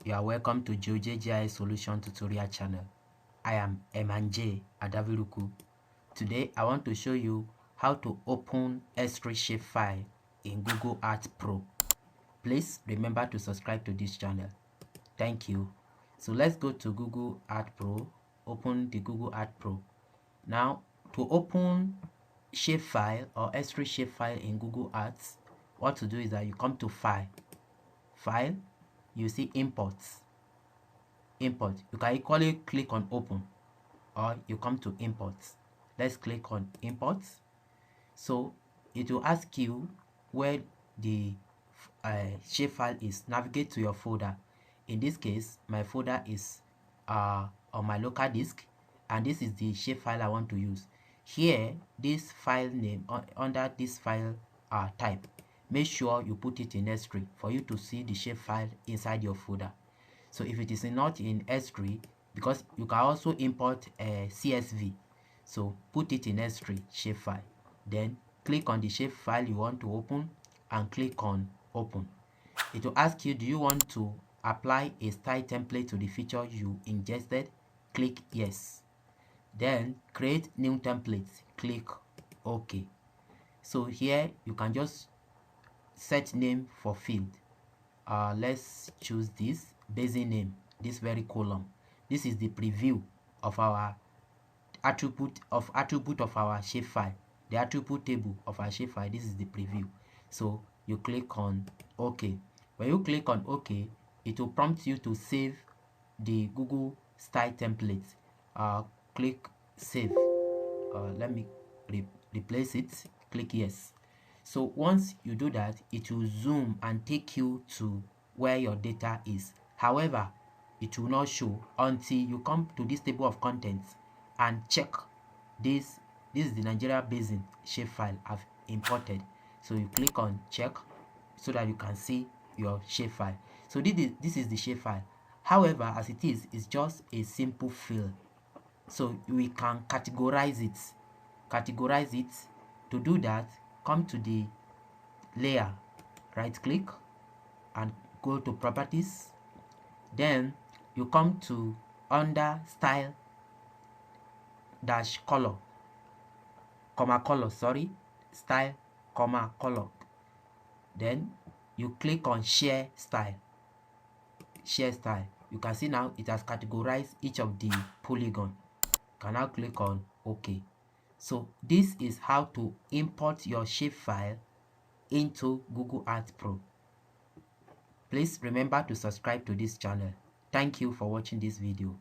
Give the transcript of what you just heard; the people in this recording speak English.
You are welcome to Geojay Solution Tutorial channel. I am Emanje Adaviruku. Today I want to show you how to open ESRI Shapefile in Google Art Pro. Please remember to subscribe to this channel. Thank you. So let's go to Google Art Pro. Open the Google Art Pro. Now to open Shapefile or ESRI Shapefile in Google Arts, what to do is that you come to File, you see import. You can equally click on open, or you come to import. Let's click on import. So it will ask you where the shapefile is. Navigate to your folder. In this case, my folder is on my local disk, and this is the shapefile I want to use. Here, this file name under this file type, make sure you put it in ESRI for you to see the shapefile inside your folder. So if it is not in ESRI, because you can also import a CSV, so put it in ESRI shapefile. Then click on the shapefile you want to open and click on open. It will ask you, do you want to apply a style template to the feature you ingested? Click yes. Then create new template. Click OK. So here you can just set name for field. Let's choose this basic name, this very column. This is the preview of our attribute of our shapefile, the attribute table of our shapefile. This is the preview. So you click on OK. When you click on OK, it will prompt you to save the Google style template. Click save. Let me replace it. Click yes. So once you do that, it will zoom and take you to where your data is. However, it will not show until you come to this table of contents and check this. This is the Nigeria Basin shapefile I've imported. So you click on check so that you can see your shapefile. So this is the shapefile. However, as it is, it's just a simple fill. So we can categorize it. To do that, come to the layer, right click and go to properties. Then you come to under style dash color, style, color. Then you click on share style. You can see now it has categorized each of the polygon. You can now click on OK. So this is how to import your shapefile into Google Art Pro. Please remember to subscribe to this channel. Thank you for watching this video.